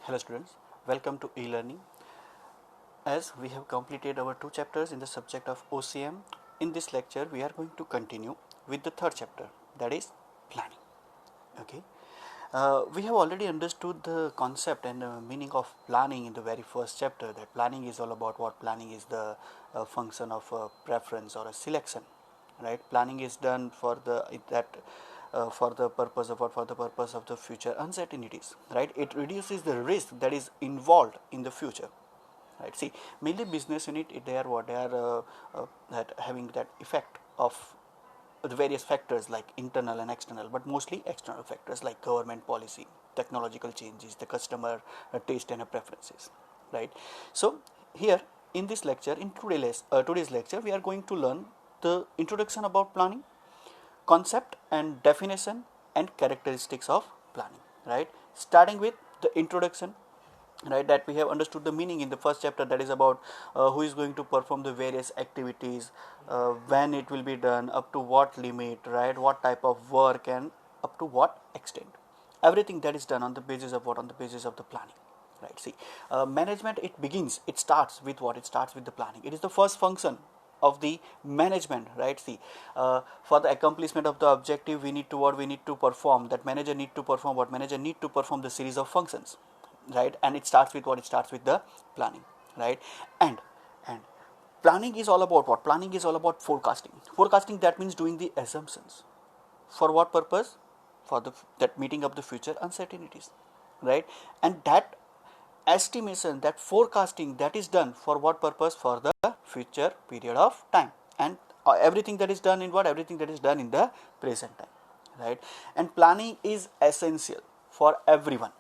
Hello students, welcome to e-learning. As we have completed our 2 chapters in the subject of OCM, in this lecture we are going to continue with the 3rd chapter, that is planning. Okay, we have already understood the concept and meaning of planning in the very first chapter, that planning is all about what. Planning is the function of a preference or a selection, right? Planning is done for for the purpose of what? For the purpose of the future uncertainties, right? It reduces the risk that is involved in the future, right? See, mainly business unit, they are what? They are that having that effect of the various factors like internal and external, but mostly external factors like government policy, technological changes, the customer taste and preferences, right? So here in this lecture, in today's lecture, we are going to learn the introduction about planning, concept and definition and characteristics of planning, right? Starting with the introduction, right, that we have understood the meaning in the first chapter, that is about who is going to perform the various activities, when it will be done, up to what limit, right, what type of work and up to what extent. Everything that is done on the basis of what? On the basis of the planning, right? See, management, it starts with what? It starts with the planning. It is the first function of the management, right? See, for the accomplishment of the objective, we need to what? We need to perform, that manager need to perform what? Manager need to perform the series of functions, right? And it starts with what? It starts with the planning, right? And planning is all about what? Planning is all about forecasting. That means doing the assumptions. For what purpose? For that meeting of the future uncertainties, right? And that estimation, that forecasting, that is done for what purpose? For the future period of time. And everything that is done in what? Everything that is done in the present time, right? And planning is essential for everyone,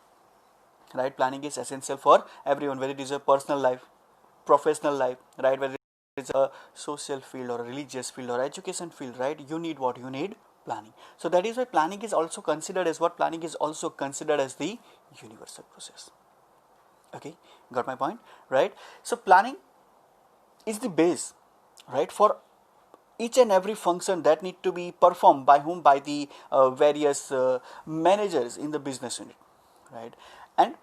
right? Planning is essential for everyone, whether it is a personal life, professional life, right? Whether it's a social field or a religious field or education field, right? You need what? You need planning. So that is why planning is also considered as what? Planning is also considered as the universal process. Okay, got my point, right? So planning is the base, right, for each and every function that need to be performed by whom? By the various managers in the business unit, right? And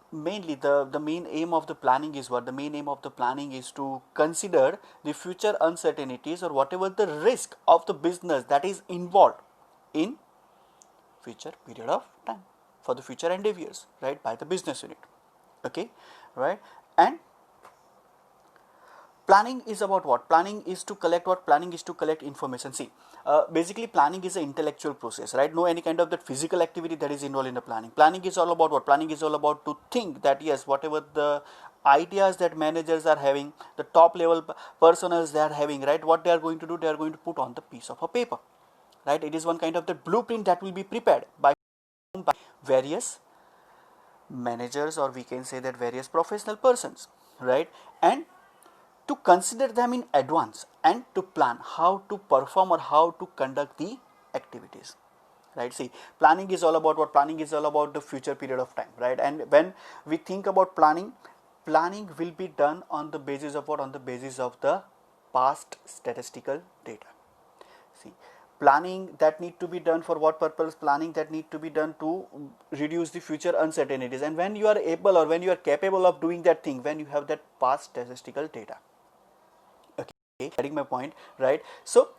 mainly the main aim of the planning is what? The main aim of the planning is to consider the future uncertainties or whatever the risk of the business that is involved in future period of time, for the future endeavors, right, by the business unit. Okay, right? And planning is about what? Planning is to collect what? Planning is to collect information. See, basically planning is an intellectual process, right? No any kind of that physical activity that is involved in the planning. Planning is all about what? Planning is all about to think that yes, whatever the ideas that managers are having, the top level personals they are having, right, what they are going to do, they are going to put on the piece of a paper, right? It is one kind of the blueprint that will be prepared by various managers, or we can say that various professional persons, right? And to consider them in advance and to plan how to perform or how to conduct the activities, right? See, planning is all about what? Planning is all about the future period of time, right? And when we think about planning, planning will be done on the basis of what? On the basis of the past statistical data. See, planning that need to be done for what purpose? Planning that need to be done to reduce the future uncertainties. And when you are able or when you are capable of doing that thing, when you have that past statistical data. Okay, getting my point, right? So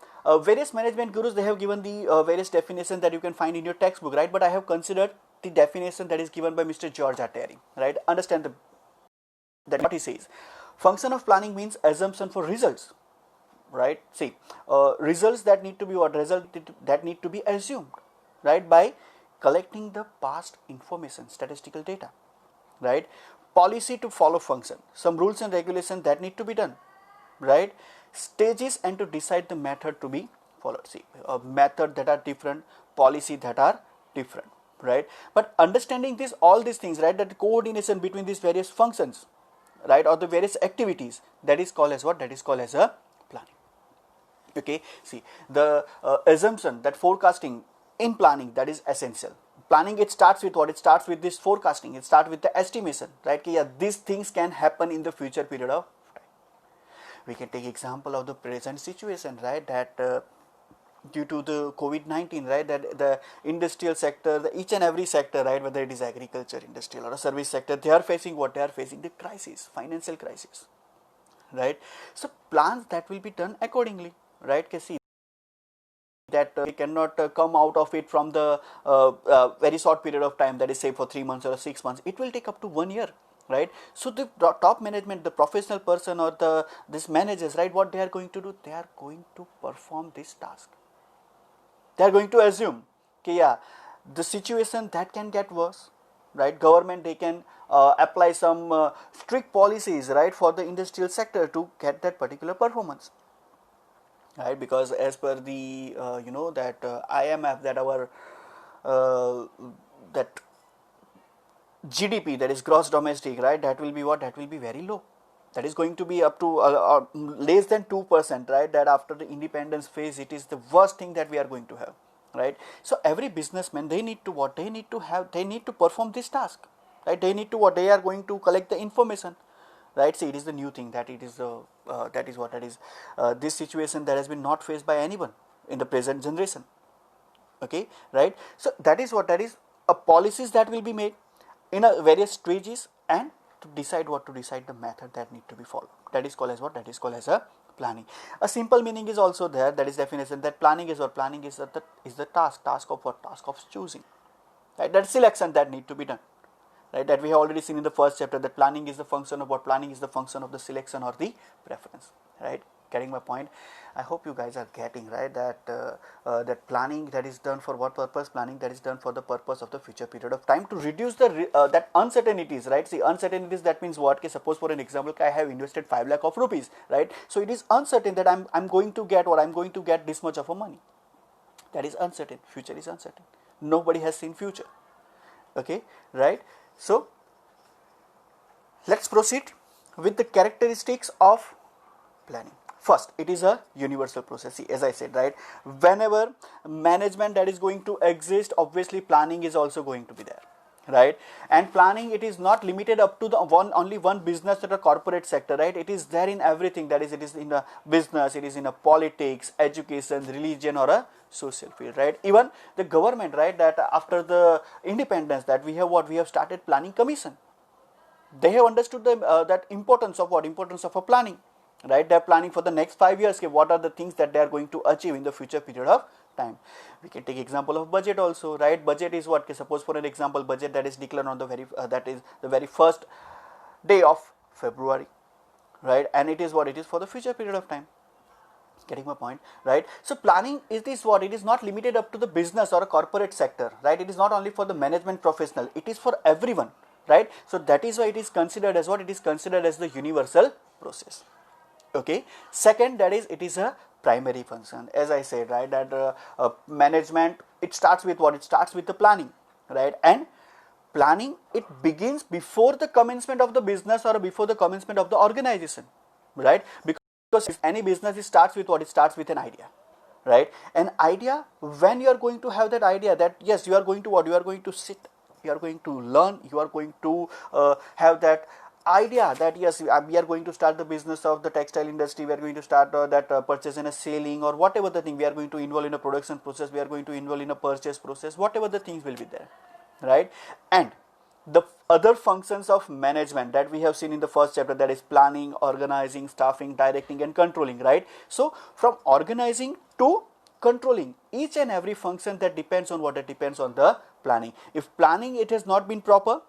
various management gurus, they have given the various definitions that you can find in your textbook, right? But I have considered the definition that is given by Mr. George R. Terry, right? Understand that what he says. Function of planning means assumption for results, right? See, results that need to be what? Result that need to be assumed, right, by collecting the past information, statistical data, right? Policy to follow function, some rules and regulations that need to be done, right? Stages and to decide the method to be followed. See, method that are different, policy that are different, right? But understanding this, all these things, right, that the coordination between these various functions, right, or the various activities, that is called as what? That is called as a planning. Okay, see, the assumption, that forecasting in planning, that is essential. Planning, it starts with what? It starts with this forecasting. It starts with the estimation, right? Yeah, these things can happen in the future period of time. We can take example of the present situation, right? That due to the COVID-19, right, that the industrial sector, each and every sector, right, whether it is agriculture, industrial or a service sector, they are facing what they are facing, the crisis, financial crisis, right. So plans that will be done accordingly, right. See that we cannot come out of it from the very short period of time, that is say for 3 months or 6 months. It will take up to 1 year, right. So the top management, the professional person or the this managers, right, what they are going to do, they are going to perform this task. They are going to assume okay, yeah, the situation that can get worse, right. Government, they can apply some strict policies, right, for the industrial sector to get that particular performance, right, because as per the that IMF, that our uh, that GDP, that is gross domestic, right, that will be what, that will be very low, that is going to be up to less than 2%, right. That after the independence phase, it is the worst thing that we are going to have, right. So every businessman, they need to what, they need to have, they need to perform this task, right. They need to what, they are going to collect the information, right. See, it is the new thing, that it is that is what, that is this situation that has been not faced by anyone in the present generation, okay, right. So that is what, that is a policies that will be made in a various stages, and to decide what, to decide the method that need to be followed, that is called as what, that is called as a planning. A simple meaning is also there, that is definition, that planning is what, planning is the task of what, task of choosing, right, that selection that need to be done, right, that we have already seen in the first chapter, that planning is the function of what, planning is the function of the selection or the preference, right. Getting my point? I hope you guys are getting, right, that that planning that is done for what purpose, planning that is done for the purpose of the future period of time, to reduce the that uncertainties, right. See, uncertainties, that means what, suppose for an example, I have invested 5 lakh of rupees, right. So it is uncertain that I'm going to get, or I'm going to get this much of a money, that is uncertain, future is uncertain, nobody has seen future, okay, right. So let's proceed with the characteristics of planning. First, it is a universal process. See, as I said, right, whenever management that is going to exist, obviously planning is also going to be there, right. And planning, it is not limited up to the only one business or a corporate sector, right. It is there in everything, that is, it is in a business, it is in a politics, education, religion, or a social field, right. Even the government, right, that after the independence, that we have what, we have started planning commission. They have understood the that importance of what, importance of a planning, right. They are planning for the next 5 years, okay, what are the things that they are going to achieve in the future period of time. We can take example of budget also, right. Budget is what, suppose for an example, budget that is declared on the very that is the very first day of February, right, and it is what, it is for the future period of time. Getting my point, right. So planning is this what, it is not limited up to the business or a corporate sector, right. It is not only for the management professional, it is for everyone, right. So that is why it is considered as what, it is considered as the universal process, okay. Second, that is, it is a primary function, as I said, right, that management, it starts with what, it starts with the planning, right. And planning, it begins before the commencement of the business or before the commencement of the organization, right. Because if any business, it starts with what, it starts with an idea, right. An idea, when you are going to have that idea, that yes, you are going to what, you are going to sit, you are going to learn, you are going to have that idea, that yes, we are going to start the business of the textile industry, we are going to start that purchase and a selling, or whatever the thing, we are going to involve in a production process, we are going to involve in a purchase process, whatever the things will be there, right. And the other functions of management that we have seen in the first chapter, that is planning, organizing, staffing, directing, and controlling, right. So from organizing to controlling, each and every function that depends on what, it depends on the planning. If planning, it has not been proper,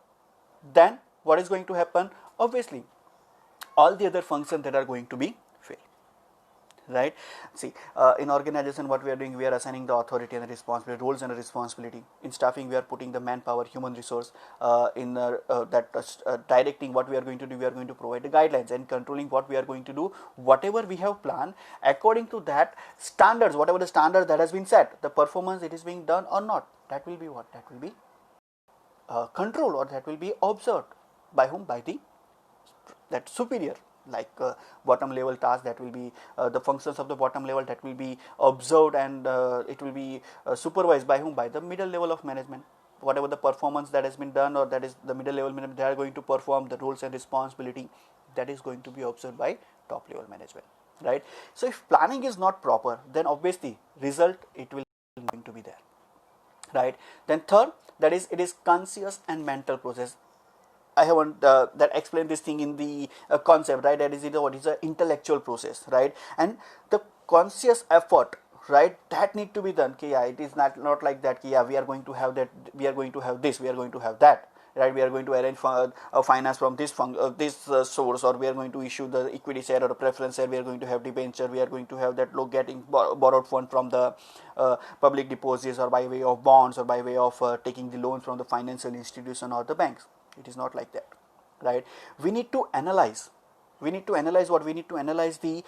then what is going to happen, obviously all the other functions that are going to be fail, right. See, in organization, what we are doing, we are assigning the authority and the responsibility, roles and responsibility. In staffing, we are putting the manpower, human resource, in directing what we are going to do, we are going to provide the guidelines, and controlling what we are going to do, whatever we have planned, according to that standards, whatever the standard that has been set, the performance, it is being done or not, that will be what, that will be control, or that will be observed by whom, by the that superior, like bottom level task, that will be the functions of the bottom level, that will be observed, and it will be supervised by whom, by the middle level of management. Whatever the performance that has been done, or that is the middle level management, they are going to perform the roles and responsibility, that is going to be observed by top level management, right? So if planning is not proper, then obviously result it will going to be there, right? Then third, that is, it is conscious and mental process. I haven't that explained this thing in the concept, right? That is what is the intellectual process, right? And the conscious effort, right, that need to be done. Okay, yeah, it is not like that. Okay, yeah, we are going to have that, we are going to have this, we are going to have that, right? We are going to arrange for finance from this source, or we are going to issue the equity share or a preference share. We are going to have debenture. We are going to have that getting borrowed fund from the public deposits, or by way of bonds, or by way of taking the loan from the financial institution or the banks. It is not like that, right? We need to analyze. We need to analyze what? We need to analyze the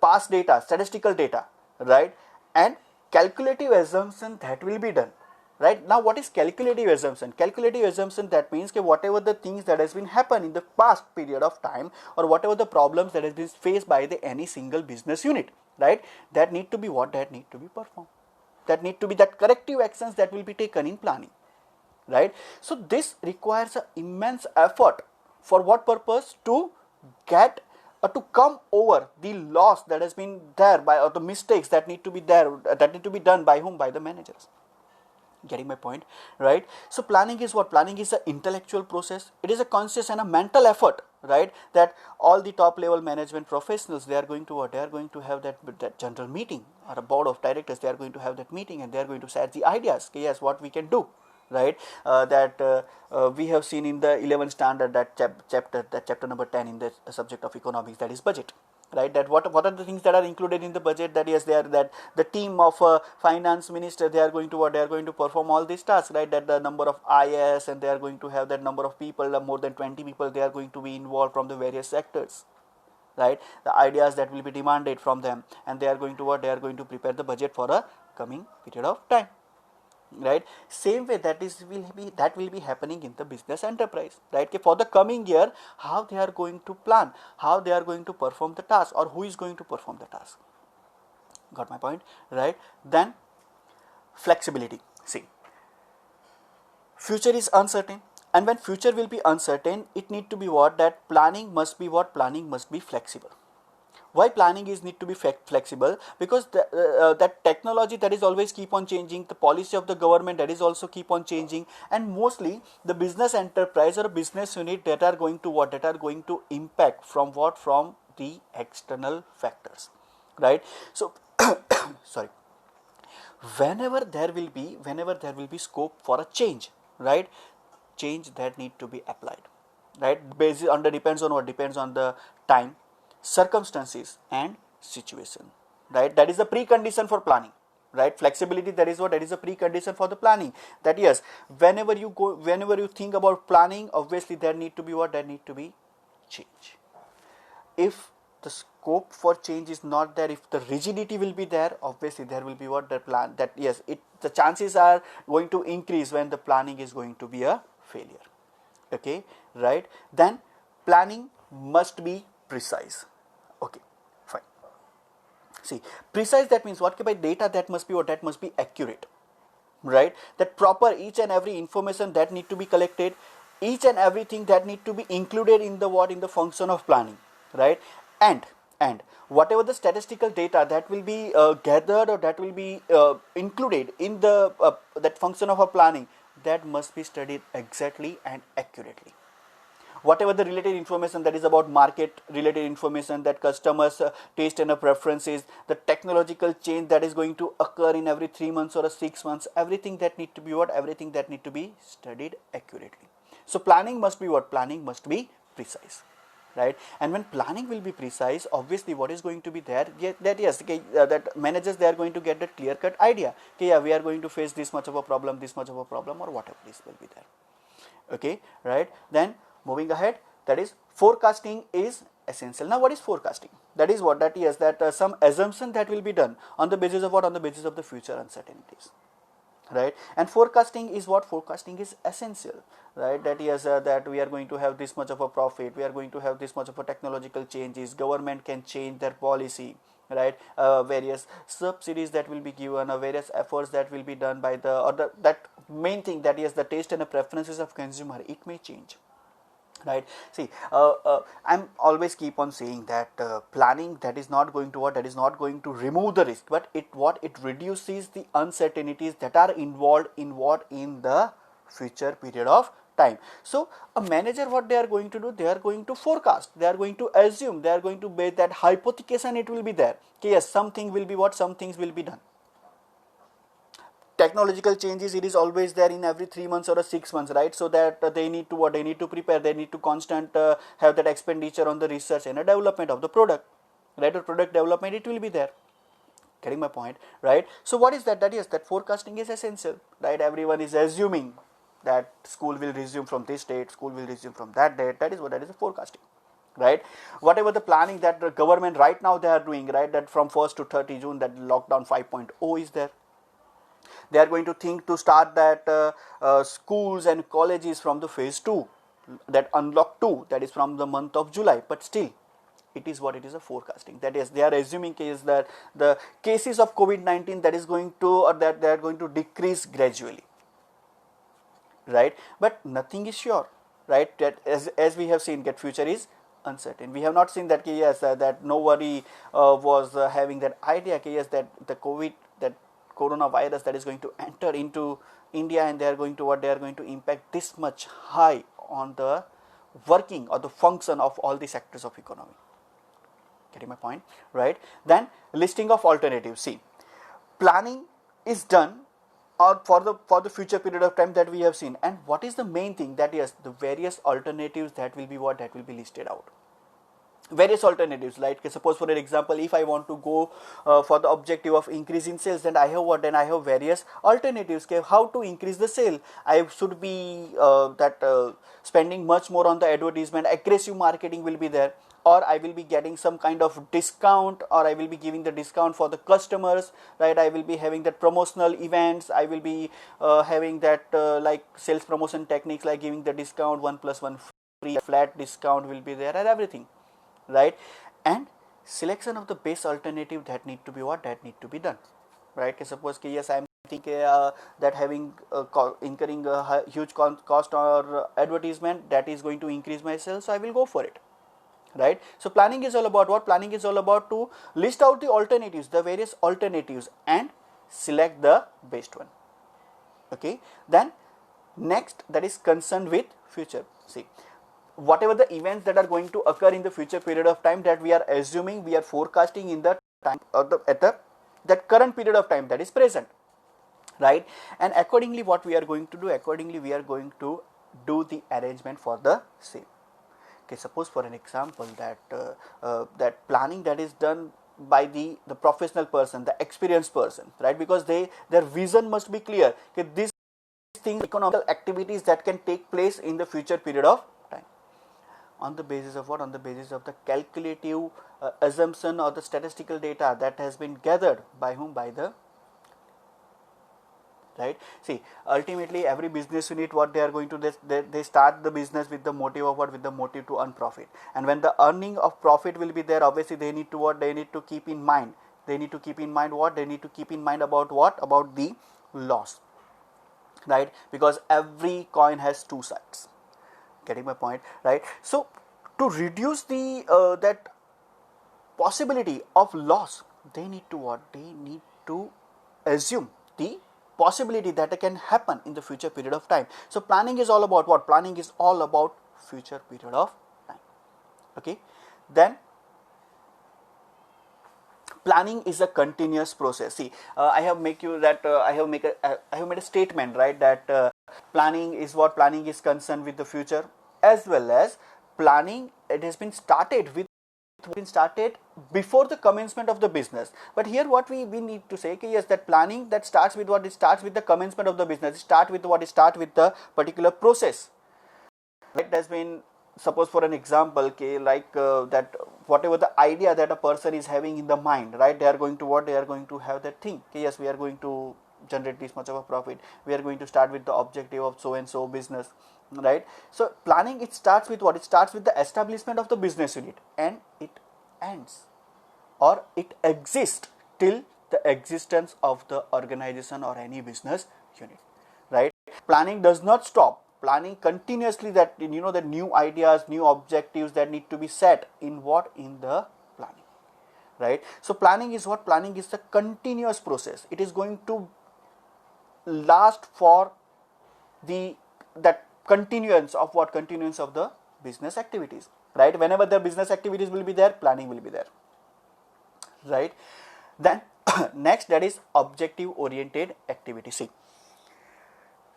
past data, statistical data, right? And calculative assumption that will be done, right? Now what is calculative assumption? Calculative assumption, that means that whatever the things that has been happened in the past period of time, or whatever the problems that has been faced by the any single business unit, right, that need to be what? That need to be performed. That need to be that corrective actions that will be taken in planning, right? So this requires an immense effort. For what purpose? To get to come over the loss that has been there by, or the mistakes that need to be there, that need to be done by whom? By the managers. Getting my point, right? So planning is what? Planning is an intellectual process. It is a conscious and a mental effort, right? That all the top level management professionals, they are going to what? They are going to have that general meeting, or a board of directors, they are going to have that meeting, and they are going to set the ideas. Okay, yes, what we can do, right? We have seen in the 11th standard, that chapter number 10 in the subject of economics, that is budget, right? That what are the things that are included in the budget? That is, they are that the team of finance minister, they are going to what? They are going to perform all these tasks, right? That the number of IS, and they are going to have that number of people, more than 20 people, they are going to be involved from the various sectors, right? The ideas that will be demanded from them, and they are going to what? They are going to prepare the budget for a coming period of time, right? Same way that will be happening in the business enterprise, right? Okay, for the coming year, how they are going to plan, how they are going to perform the task, or who is going to perform the task. Got my point, right? Then flexibility. See, future is uncertain, and when future will be uncertain, it need to be what? That planning must be what? Planning must be flexible. Why planning is need to be flexible? Because that technology, that is always keep on changing, the policy of the government, that is also keep on changing, and mostly the business enterprise or business unit, that are going to what? That are going to impact from what? From the external factors, right? So sorry, whenever there will be scope for a change, right, change that need to be applied, right? Based on the, depends on what? Depends on the time, circumstances, and situation, right? That is the precondition for planning, right? Flexibility, that is what? That is a precondition for the planning. That yes, whenever you think about planning, obviously there need to be what? There need to be change. If the scope for change is not there, if the rigidity will be there, obviously there will be what? The plan, that yes, the chances are going to increase when the planning is going to be a failure. Okay, right? Then planning must be precise. Okay, fine. See, precise, that means what? By data, that must be what? That must be accurate, right? That proper, each and every information that need to be collected, each and everything that need to be included in the what? In the function of planning, right? And whatever the statistical data that will be gathered, or that will be included in the that function of a planning, that must be studied exactly and accurately. Whatever the related information, that is about market related information, that customers taste and preferences, the technological change that is going to occur in every 3 months or 6 months, everything that need to be what? Everything that need to be studied accurately. So planning must be what? Planning must be precise, right? And when planning will be precise, obviously what is going to be there? That yes, okay, that managers, they are going to get that clear cut idea. Okay, yeah, we are going to face this much of a problem, or whatever this will be there. Okay, right? Then moving ahead, that is forecasting is essential. Now what is forecasting? That is what? That yes, that some assumption that will be done on the basis of what? On the basis of the future uncertainties, right? And forecasting is what? Forecasting is essential, right? That yes, that we are going to have this much of a profit, we are going to have this much of a technological changes, government can change their policy, right? Various subsidies that will be given, or various efforts that will be done by that main thing, that is the taste and the preferences of consumer, it may change, right? See, I'm always keep on saying that planning, that is not going to what, that is not going to remove the risk, but it reduces the uncertainties that are involved in what, in the future period of time. So a manager, what they are going to do, they are going to forecast, they are going to assume, they are going to base that hypothecation, it will be there, okay, yes, something will be what, some things will be done. Technological changes, it is always there in every 3 months or 6 months, right? So that they need to what, they need to prepare, they need to constant have that expenditure on the research and the development of the product, right? Or product development, it will be there. Getting my point, right? So what is that? That is that forecasting is essential, right? Everyone is assuming that school will resume from this date, school will resume from that date. That is what, that is the forecasting, right? Whatever the planning that the government right now they are doing, right, that from 1st to 30 June that lockdown 5.0 is there. They are going to think to start that schools and colleges from the phase 2, that unlock 2, that is from the month of July, but still it is what, it is a forecasting, that is they are assuming case that the cases of COVID-19 that is going to, or that they are going to decrease gradually, right? But nothing is sure, right? That as we have seen, that future is uncertain. We have not seen that yes, that nobody was having that idea, yes, that the COVID, that coronavirus that is going to enter into India, and they are going to what, they are going to impact this much high on the working or the function of all the sectors of economy. Getting my point, right? Then listing of alternatives. See, planning is done or for the future period of time that we have seen, and what is the main thing, that yes, the various alternatives that will be what, that will be listed out. Various alternatives, like suppose for an example, if I want to go for the objective of increasing sales, then I have what, then I have various alternatives. Okay, how to increase the sale? I should be spending much more on the advertisement, aggressive marketing will be there, or I will be getting some kind of discount, or I will be giving the discount for the customers, right? I will be having that promotional events, I will be having that like sales promotion techniques, like giving the discount 1+1 free, flat discount will be there, and everything, right? And selection of the best alternative, that need to be what, that need to be done, right? Suppose yes, I am thinking that having incurring a huge cost or advertisement, that is going to increase my sales, so I will go for it, right? So planning is all about what? Planning is all about to list out the alternatives, the various alternatives, and select the best one. Okay, then next, that is concerned with future. See, whatever the events that are going to occur in the future period of time, that we are assuming, we are forecasting in the time or at the that current period of time, that is present, right? And accordingly, what we are going to do, accordingly we are going to do the arrangement for the same. Okay, suppose for an example that that planning that is done by the professional person, the experienced person, right? Because their vision must be clear. Okay, these things, economical activities that can take place in the future period of time, on the basis of what, on the basis of the calculative assumption or the statistical data that has been gathered by whom, by the, right? See, ultimately every business unit, what they are going to, they start the business with the motive of what, with the motive to earn profit, and when the earning of profit will be there, obviously they need to what, they need to keep in mind, they need to keep in mind what, they need to keep in mind about what, about the loss, right? Because every coin has two sides. Getting my point, right? So to reduce the that possibility of loss, they need to what, they need to assume the possibility that can happen in the future period of time. So planning is all about what? Planning is all about future period of time. Okay, then planning is a continuous process. See, I have make you that I have made a statement, right, that planning is what, planning is concerned with the future, as well as planning, it has been started before the commencement of the business. But here what we need to say, okay, yes, that planning that starts with what, it starts with the commencement of the business, it start with what, it start with the particular process, right? It has been, suppose for an example, okay, like that whatever the idea that a person is having in the mind, right, they are going to what, they are going to have that thing, okay, yes, we are going to generate this much of a profit, we are going to start with the objective of so and so business, right? So planning, it starts with what, it starts with the establishment of the business unit, and it ends or it exists till the existence of the organization or any business unit, right? Planning does not stop planning continuously, that the new ideas, new objectives that need to be set in what, in the planning, right? So planning is what? Planning is the continuous process. It is going to last for that continuance of what? Continuance of the business activities, right? Whenever the business activities will be there, planning will be there, right? Then next, that is objective oriented activity. See,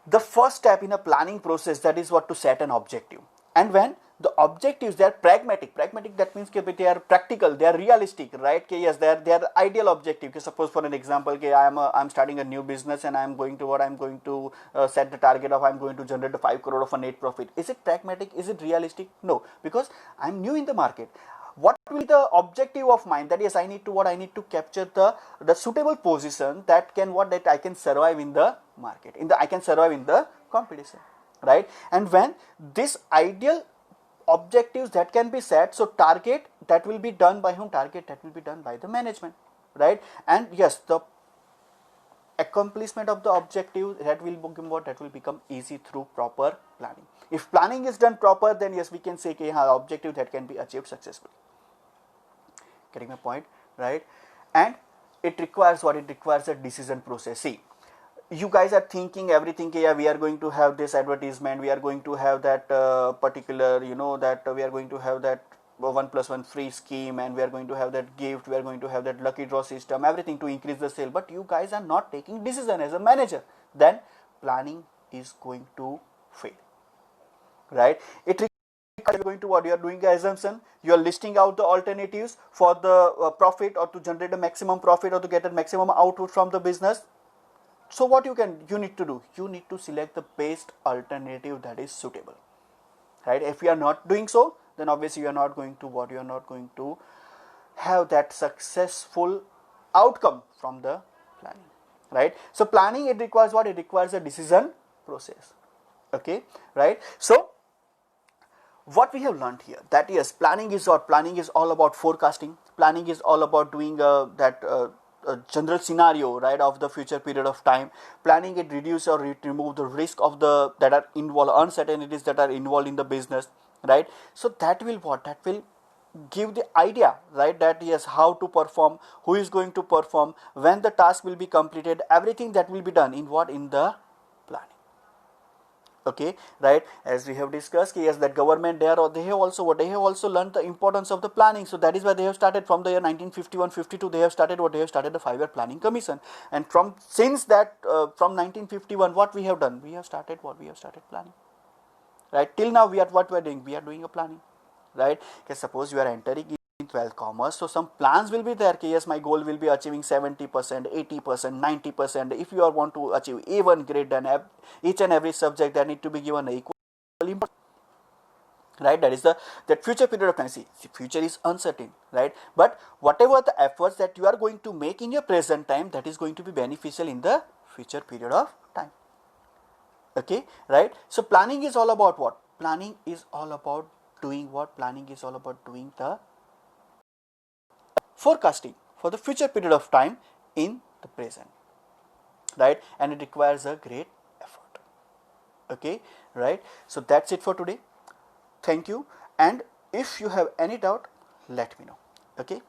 the first step in a planning process, that is what? To set an objective. And when the objectives, they are pragmatic, that means they are practical, they are realistic, right? Yes, they are ideal objective. Suppose for an example, I'm starting a new business and I'm going to set the target of I'm going to generate 5 crore of a net profit. Is it pragmatic? Is it realistic? No, because I'm new in the market. What will be the objective of mine? That is, I need to capture the suitable position that I can survive in the market, I can survive in the competition, right? And when this ideal objectives that can be set, so target that will be done by whom? Target that will be done by the management, right? And yes, the accomplishment of the objective, that will become easy through proper planning. If planning is done proper, then yes, we can say objective that can be achieved successfully. Getting my point, right? And it requires what? It requires a decision process. See, you guys are thinking everything, we are going to have this advertisement, we are going to have that particular, that we are going to have that 1+1 free scheme, and we are going to have that gift, we are going to have that lucky draw system, everything to increase the sale. But you guys are not taking decision as a manager, then planning is going to fail, right? It you're going to what? You are doing an assumption, you are listing out the alternatives for the profit, or to generate a maximum profit, or to get a maximum output from the business. So what you need to do, you need to select the best alternative that is suitable, right? If you are not doing so, then obviously you are not going to have that successful outcome from the planning, right? So planning, it requires what? It requires a decision process, okay, right? So what we have learned here, that yes, planning is what? Planning is all about forecasting. Planning is all about doing that general scenario, right, of the future period of time. Planning, it reduce or it remove the risk of that are involved, uncertainties that are involved in the business, right? So that will what? That will give the idea, right, that yes, how to perform, who is going to perform, when the task will be completed, everything that will be done in what? In the planning. Okay, right? As we have discussed, yes, that government they have also learned the importance of the planning. So that is why they have started from the year 1951-52. They have started the 5-year planning commission. And from 1951, what we have done? We have started planning. Right? Till now, we are doing? We are doing a planning. Right? Okay, suppose you are entering in 12th commerce, so some plans will be there. Yes, my goal will be achieving 70%, 80%, 90%. If you want to achieve A1 grade, then each and every subject that need to be given equal importance, right? That is that future period of time. See, future is uncertain, right? But whatever the efforts that you are going to make in your present time, that is going to be beneficial in the future period of time. Okay, right? So planning is all about what? Planning is all about doing what? Planning is all about doing the forecasting for the future period of time in the present, right? And it requires a great effort. Okay, right? So that's it for today. Thank you. And if you have any doubt, let me know. Okay.